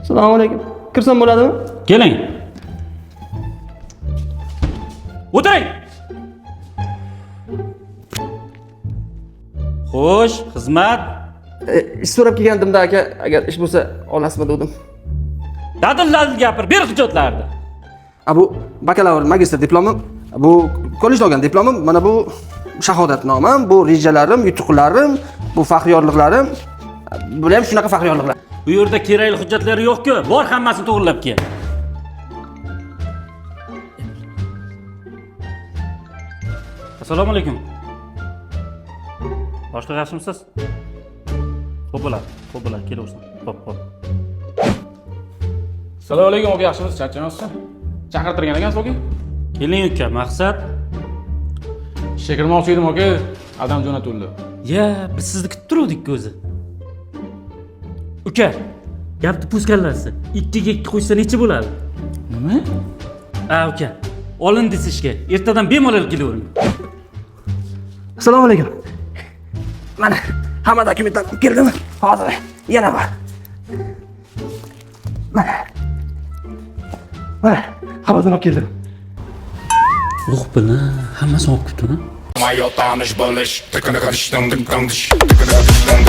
Assalomu alaykum. Kirsam bo'ladimi? Keling. O'tiring. Xo'sh, xizmat. Ish so'rab kelgandimda aka, agar ish bo'lsa olasizmi dedim. Dadil gapir, ber hujjatlarni. Bu bakalavr, magistr diplomim, bu kollejda olgan diplomim, mana bu shahodatnomam, bu rejalarim, yutuqlarim, bu faxriyorliklarim. Bular ham shunaqa faxriyorliklar. Bu yerda kerakli hujjatlari yo'q-ku, bor hammasini to'g'rilab kel. Assalomu alaykum. Boshliq yaxshimisiz? Xo'p bo'ladi, kelaversin. Xo'p. Assalomu alaykum aka, yaxshimisiz? Charchamayapsiz? Chaqirtirgan ekansiz aka? Keling uka, maqsad. Ishga kirmoqchi edim aka, adam jo'natildi. Ya, biz sizni kutib turuvdik o'zi. Uka, gapni pускallasi. 2 ga 2 qo'shsa necha bo'ladi? Nima? Uka, olindi ishga. Ertadan bemalol kelavering. Assalomu alaykum. Mana hamma dokumentlar keldimi? Hozir yana bor. Mana xabardan olib keldim. Ruh bilan hammasini olib ketdimi? Mayo tanish bo'lish, tıkını karıştırdım kanış, tıkını karıştırdım.